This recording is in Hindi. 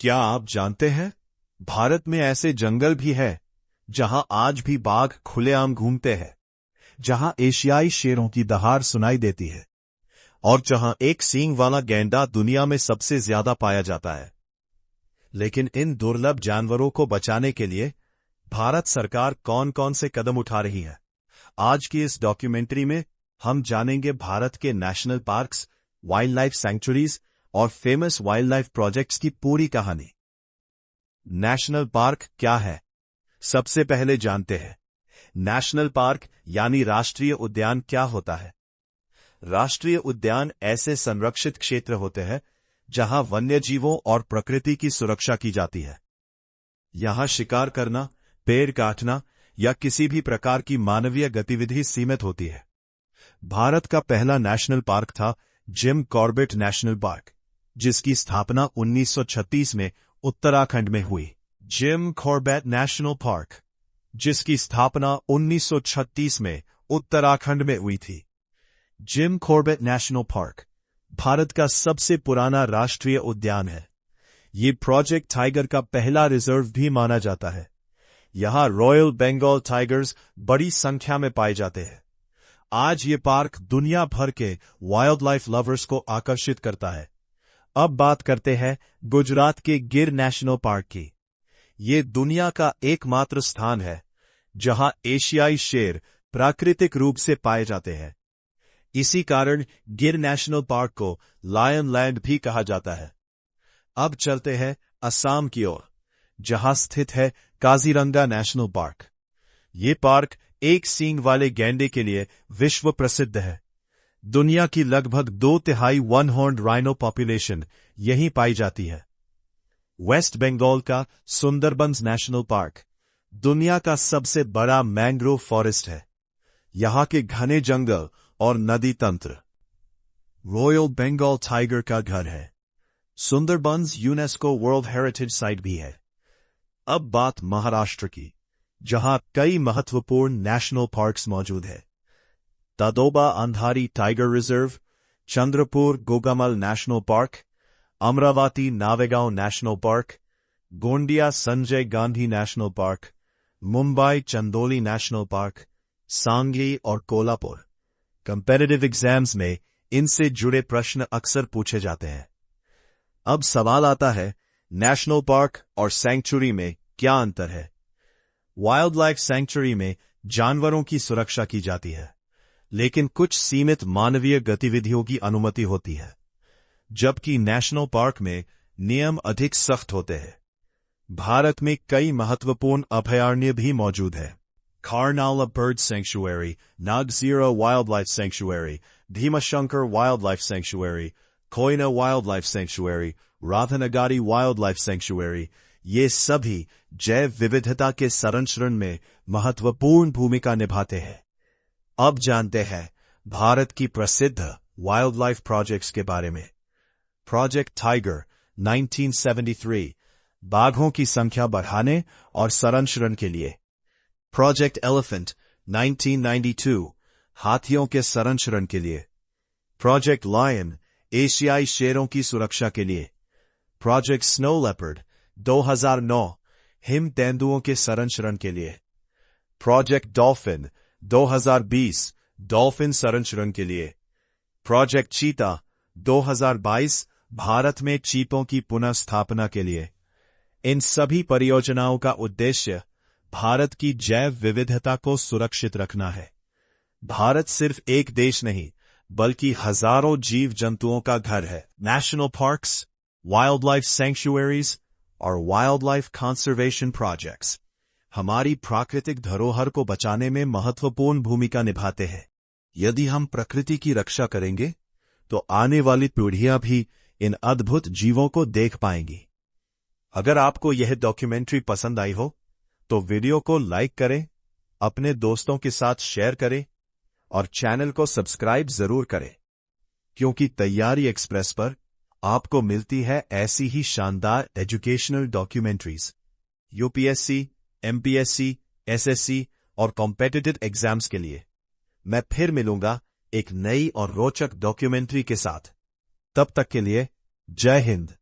क्या आप जानते हैं, भारत में ऐसे जंगल भी है जहां आज भी बाघ खुलेआम घूमते हैं, जहां एशियाई शेरों की दहाड़ सुनाई देती है और जहां एक सींग वाला गैंडा दुनिया में सबसे ज्यादा पाया जाता है। लेकिन इन दुर्लभ जानवरों को बचाने के लिए भारत सरकार कौन कौन से कदम उठा रही है, आज की इस डॉक्यूमेंट्री में हम जानेंगे। भारत के national parks, wild life sanctuaries और फेमस वाइल्ड लाइफ प्रोजेक्ट्स की पूरी कहानी। नेशनल पार्क क्या है, सबसे पहले जानते हैं। नेशनल पार्क यानी राष्ट्रीय उद्यान क्या होता है। राष्ट्रीय उद्यान ऐसे संरक्षित क्षेत्र होते हैं जहां वन्यजीवों और प्रकृति की सुरक्षा की जाती है। यहां शिकार करना, पेड़ काटना या किसी भी प्रकार की मानवीय गतिविधि सीमित होती है। भारत का पहला नेशनल पार्क था जिम कॉर्बेट नेशनल पार्क, जिसकी स्थापना 1936 में उत्तराखंड में हुई। जिम कॉर्बेट नेशनल पार्क, जिसकी स्थापना 1936 में उत्तराखंड में हुई थी। Jim Corbett national park Bharat का सबसे पुराना राष्ट्रीय उद्यान है। ये प्रोजेक्ट टाइगर का पहला रिजर्व भी माना जाता है। यहां रॉयल बंगाल टाइगर्स बड़ी संख्या में पाए जाते हैं। आज ये पार्क दुनिया भर के वाइल्ड लाइफ लवर्स को आकर्षित करता है। अब बात करते हैं गुजरात के गिर नेशनल पार्क की। ये दुनिया का एकमात्र स्थान है जहां एशियाई शेर प्राकृतिक रूप से पाए जाते हैं। इसी कारण गिर नेशनल पार्क को लायन लैंड भी कहा जाता है। अब चलते हैं असम की ओर, जहां स्थित है काजीरंगा नेशनल पार्क। ये पार्क एक सींग वाले गैंडे के लिए विश्व प्रसिद्ध है। दुनिया की लगभग 2/3 वन हॉर्न्ड राइनो पॉपुलेशन यहीं पाई जाती है। वेस्ट बंगाल का सुंदरबंस नेशनल पार्क दुनिया का सबसे बड़ा मैंग्रोव फॉरेस्ट है। यहां के घने जंगल और नदी तंत्र रॉयल बंगाल टाइगर का घर है। Sundarbans UNESCO world heritage site भी है। अब बात महाराष्ट्र की, जहां कई महत्वपूर्ण नेशनल पार्क्स मौजूद है। Tadoba Andhari tiger reserve, Chandrapur Gugamal national park, Amravati Navegaon national park, Gondia Sanjay Gandhi national park, Mumbai Chandoli national park, Sangli और कोल्हापुर। कंपेटिटिव एग्जाम्स में इनसे जुड़े प्रश्न अक्सर पूछे जाते हैं। अब सवाल आता है, नेशनल पार्क और सैंक्चुरी में क्या अंतर है। वाइल्ड लाइफ सैंक्चुरी में जानवरों की सुरक्षा की जाती है, लेकिन कुछ सीमित मानवीय गतिविधियों की अनुमति होती है, जबकि नेशनल पार्क में नियम अधिक सख्त होते हैं। भारत में कई महत्वपूर्ण अभयारण्य भी मौजूद है। Karnala bird sanctuary, Nagzira wildlife sanctuary, Bhimashankar wildlife sanctuary, Koyna wildlife sanctuary, Radhanagari wildlife sanctuary, ये सभी जैव विविधता के संरक्षण में महत्वपूर्ण भूमिका निभाते हैं। अब जानते हैं भारत की प्रसिद्ध वाइल्ड लाइफ प्रोजेक्ट्स के बारे में। प्रोजेक्ट टाइगर 1973 बाघों की संख्या बढ़ाने और संरक्षण के लिए। प्रोजेक्ट एलिफेंट 1992 हाथियों के संरक्षण के लिए। प्रोजेक्ट लायन एशियाई शेरों की सुरक्षा के लिए। प्रोजेक्ट स्नो लेपर्ड 2009 हिम तेंदुओं के संरक्षण के लिए। प्रोजेक्ट डॉल्फिन 2020 डॉल्फिन संरक्षण के लिए। प्रोजेक्ट चीता 2022 भारत में चीतों की पुनः स्थापना के लिए। इन सभी परियोजनाओं का उद्देश्य भारत की जैव विविधता को सुरक्षित रखना है। भारत सिर्फ एक देश नहीं, बल्कि हजारों जीव जंतुओं का घर है। National parks, wild life sanctuaries और वाइल्ड लाइफ कंजर्वेशन प्रोजेक्ट्स हमारी प्राकृतिक धरोहर को बचाने में महत्वपूर्ण भूमिका निभाते हैं। यदि हम प्रकृति की रक्षा करेंगे, तो आने वाली पीढ़ियां भी इन अद्भुत जीवों को देख पाएंगी। अगर आपको यह डॉक्यूमेंट्री पसंद आई हो, तो वीडियो को लाइक करें, अपने दोस्तों के साथ शेयर करें और चैनल को सब्सक्राइब जरूर करें, क्योंकि तैयारी एक्सप्रेस पर आपको मिलती है ऐसी ही शानदार educational documentaries. UPSC, MPSC, SSC और कॉम्पिटिटिव एग्जाम्स के लिए मैं फिर मिलूंगा एक नई और रोचक डॉक्यूमेंट्री के साथ। तब तक के लिए जय हिंद।